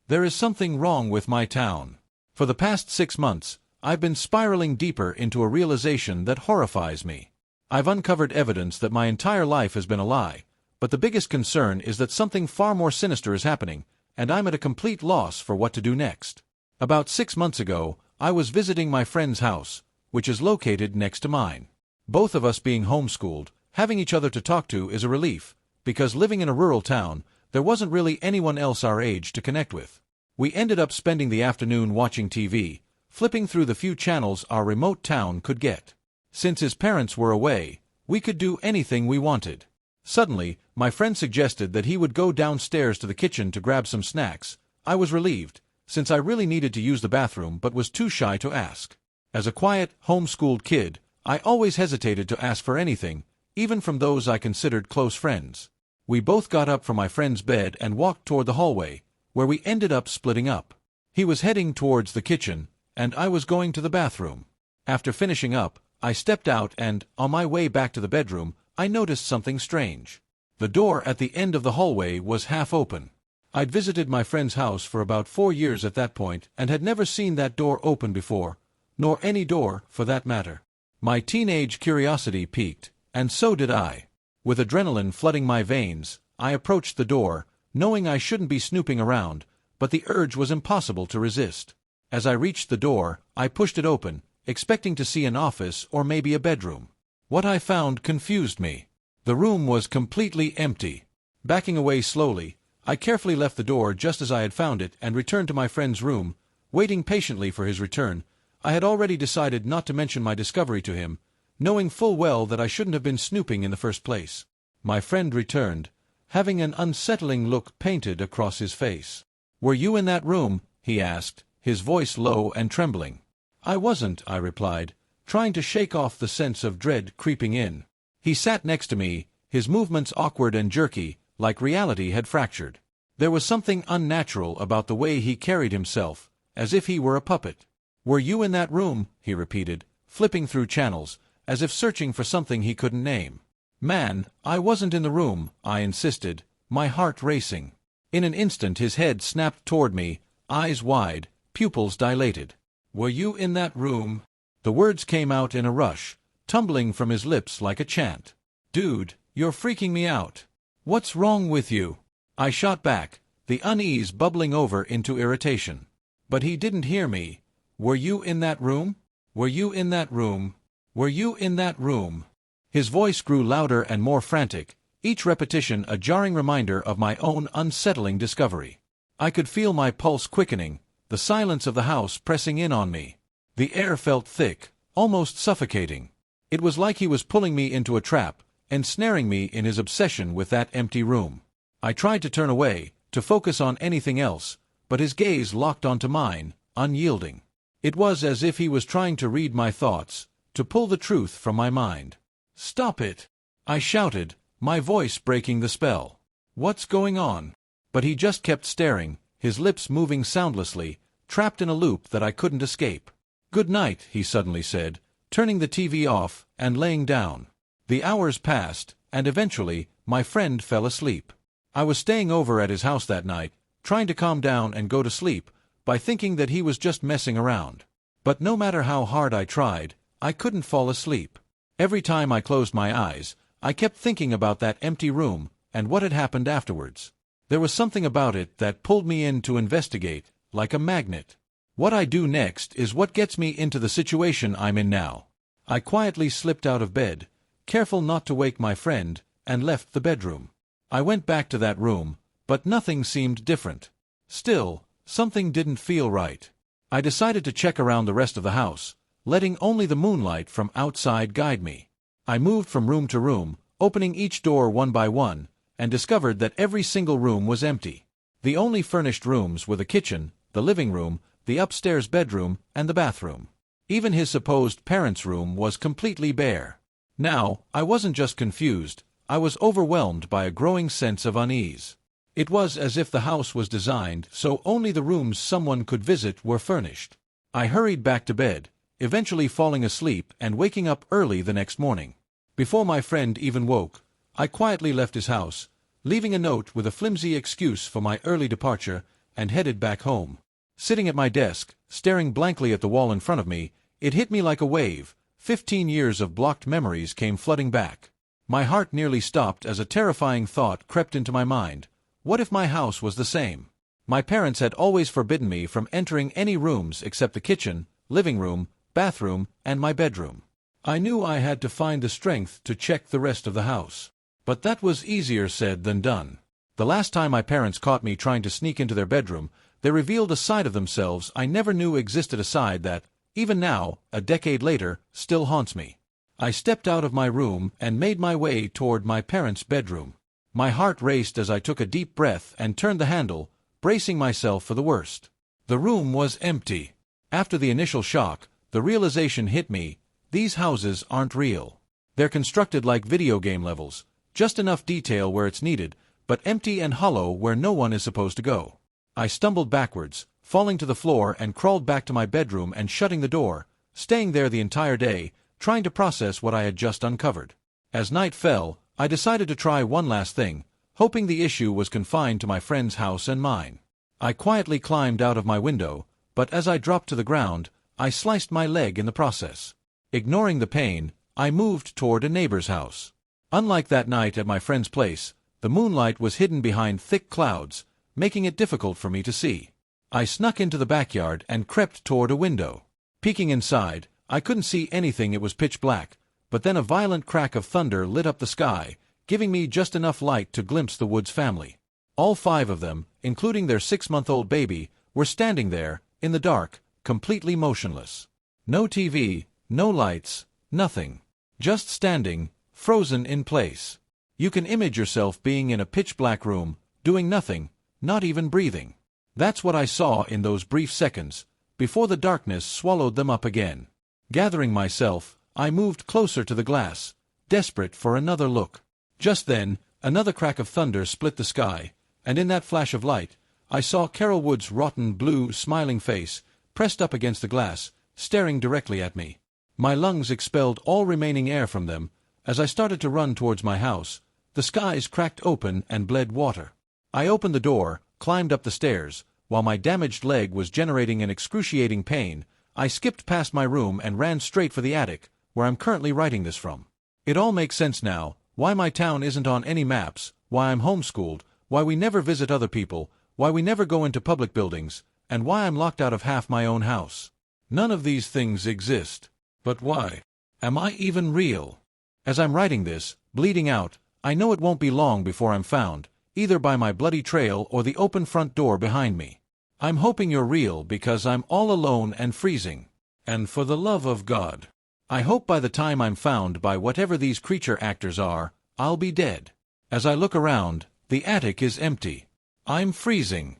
There is something wrong with my town. For the past 6 months, I've been spiraling deeper into a realization that horrifies me. I've uncovered evidence that my entire life has been a lie, but the biggest concern is that something far more sinister is happening, and I'm at a complete loss for what to do next. About 6 months ago, I was visiting my friend's house, which is located next to mine. Both of us being homeschooled, having each other to talk to is a relief, because living in a rural town, there wasn't really anyone else our age to connect with. We ended up spending the afternoon watching TV, flipping through the few channels our remote town could get. Since his parents were away, we could do anything we wanted. Suddenly, my friend suggested that he would go downstairs to the kitchen to grab some snacks. I was relieved, since I really needed to use the bathroom but was too shy to ask. As a quiet, homeschooled kid, I always hesitated to ask for anything, even from those I considered close friends. We both got up from my friend's bed and walked toward the hallway, where we ended up splitting up. He was heading towards the kitchen, and I was going to the bathroom. After finishing up, I stepped out and, on my way back to the bedroom, I noticed something strange. The door at the end of the hallway was half open. I'd visited my friend's house for about 4 years at that point and had never seen that door open before, nor any door, for that matter. My teenage curiosity piqued, and so did I. With adrenaline flooding my veins, I approached the door, knowing I shouldn't be snooping around, but the urge was impossible to resist. As I reached the door, I pushed it open, expecting to see an office or maybe a bedroom. What I found confused me. The room was completely empty. Backing away slowly, I carefully left the door just as I had found it and returned to my friend's room, waiting patiently for his return. I had already decided not to mention my discovery to him, knowing full well that I shouldn't have been snooping in the first place. My friend returned, having an unsettling look painted across his face. "Were you in that room?" he asked, his voice low and trembling. "I wasn't," I replied, trying to shake off the sense of dread creeping in. He sat next to me, his movements awkward and jerky, like reality had fractured. There was something unnatural about the way he carried himself, as if he were a puppet. "Were you in that room?" he repeated, flipping through channels, as if searching for something he couldn't name. "Man, I wasn't in the room," I insisted, my heart racing. In an instant his head snapped toward me, eyes wide, pupils dilated. "Were you in that room?" The words came out in a rush, tumbling from his lips like a chant. "Dude, you're freaking me out. What's wrong with you?" I shot back, the unease bubbling over into irritation. But he didn't hear me. "Were you in that room? Were you in that room? Were you in that room?" His voice grew louder and more frantic, each repetition a jarring reminder of my own unsettling discovery. I could feel my pulse quickening, the silence of the house pressing in on me. The air felt thick, almost suffocating. It was like he was pulling me into a trap, ensnaring me in his obsession with that empty room. I tried to turn away, to focus on anything else, but his gaze locked onto mine, unyielding. It was as if he was trying to read my thoughts, to pull the truth from my mind. "Stop it!" I shouted, my voice breaking the spell. "What's going on?" But he just kept staring, his lips moving soundlessly, trapped in a loop that I couldn't escape. "Good night," he suddenly said, turning the TV off and laying down. The hours passed, and eventually, my friend fell asleep. I was staying over at his house that night, trying to calm down and go to sleep, by thinking that he was just messing around. But no matter how hard I tried, I couldn't fall asleep. Every time I closed my eyes, I kept thinking about that empty room, and what had happened afterwards. There was something about it that pulled me in to investigate, like a magnet. What I do next is what gets me into the situation I'm in now. I quietly slipped out of bed, careful not to wake my friend, and left the bedroom. I went back to that room, but nothing seemed different. Still, something didn't feel right. I decided to check around the rest of the house, letting only the moonlight from outside guide me. I moved from room to room, opening each door one by one, and discovered that every single room was empty. The only furnished rooms were the kitchen, the living room, the upstairs bedroom, and the bathroom. Even his supposed parents' room was completely bare. Now, I wasn't just confused, I was overwhelmed by a growing sense of unease. It was as if the house was designed so only the rooms someone could visit were furnished. I hurried back to bed, eventually falling asleep and waking up early the next morning. Before my friend even woke, I quietly left his house, leaving a note with a flimsy excuse for my early departure and headed back home. Sitting at my desk, staring blankly at the wall in front of me, it hit me like a wave. 15 years of blocked memories came flooding back. My heart nearly stopped as a terrifying thought crept into my mind. What if my house was the same? My parents had always forbidden me from entering any rooms except the kitchen, living room, bathroom, and my bedroom. I knew I had to find the strength to check the rest of the house. But that was easier said than done. The last time my parents caught me trying to sneak into their bedroom, they revealed a side of themselves I never knew existed, a side that, even now, a decade later, still haunts me. I stepped out of my room and made my way toward my parents' bedroom. My heart raced as I took a deep breath and turned the handle, bracing myself for the worst. The room was empty. After the initial shock, the realization hit me: these houses aren't real. They're constructed like video game levels, just enough detail where it's needed, but empty and hollow where no one is supposed to go. I stumbled backwards, falling to the floor, and crawled back to my bedroom and shutting the door, staying there the entire day, trying to process what I had just uncovered. As night fell, I decided to try one last thing, hoping the issue was confined to my friend's house and mine. I quietly climbed out of my window, but as I dropped to the ground, I sliced my leg in the process. Ignoring the pain, I moved toward a neighbor's house. Unlike that night at my friend's place, the moonlight was hidden behind thick clouds, making it difficult for me to see. I snuck into the backyard and crept toward a window. Peeking inside, I couldn't see anything. It was pitch black, but then a violent crack of thunder lit up the sky, giving me just enough light to glimpse the Woods family. All 5 of them, including their 6-month-old baby, were standing there, in the dark, completely motionless. No TV, no lights, nothing. Just standing, frozen in place. You can image yourself being in a pitch-black room, doing nothing, not even breathing. That's what I saw in those brief seconds, before the darkness swallowed them up again. Gathering myself, I moved closer to the glass, desperate for another look. Just then, another crack of thunder split the sky, and in that flash of light, I saw Carol Wood's rotten blue, smiling face, pressed up against the glass, staring directly at me. My lungs expelled all remaining air from them. As I started to run towards my house, the skies cracked open and bled water. I opened the door, climbed up the stairs. While my damaged leg was generating an excruciating pain, I skipped past my room and ran straight for the attic, where I'm currently writing this from. It all makes sense now: why my town isn't on any maps, why I'm homeschooled, why we never visit other people, why we never go into public buildings, and why I'm locked out of half my own house. None of these things exist. But why? Am I even real? As I'm writing this, bleeding out, I know it won't be long before I'm found, either by my bloody trail or the open front door behind me. I'm hoping you're real, because I'm all alone and freezing. And for the love of God, I hope by the time I'm found by whatever these creature actors are, I'll be dead. As I look around, the attic is empty. I'm freezing.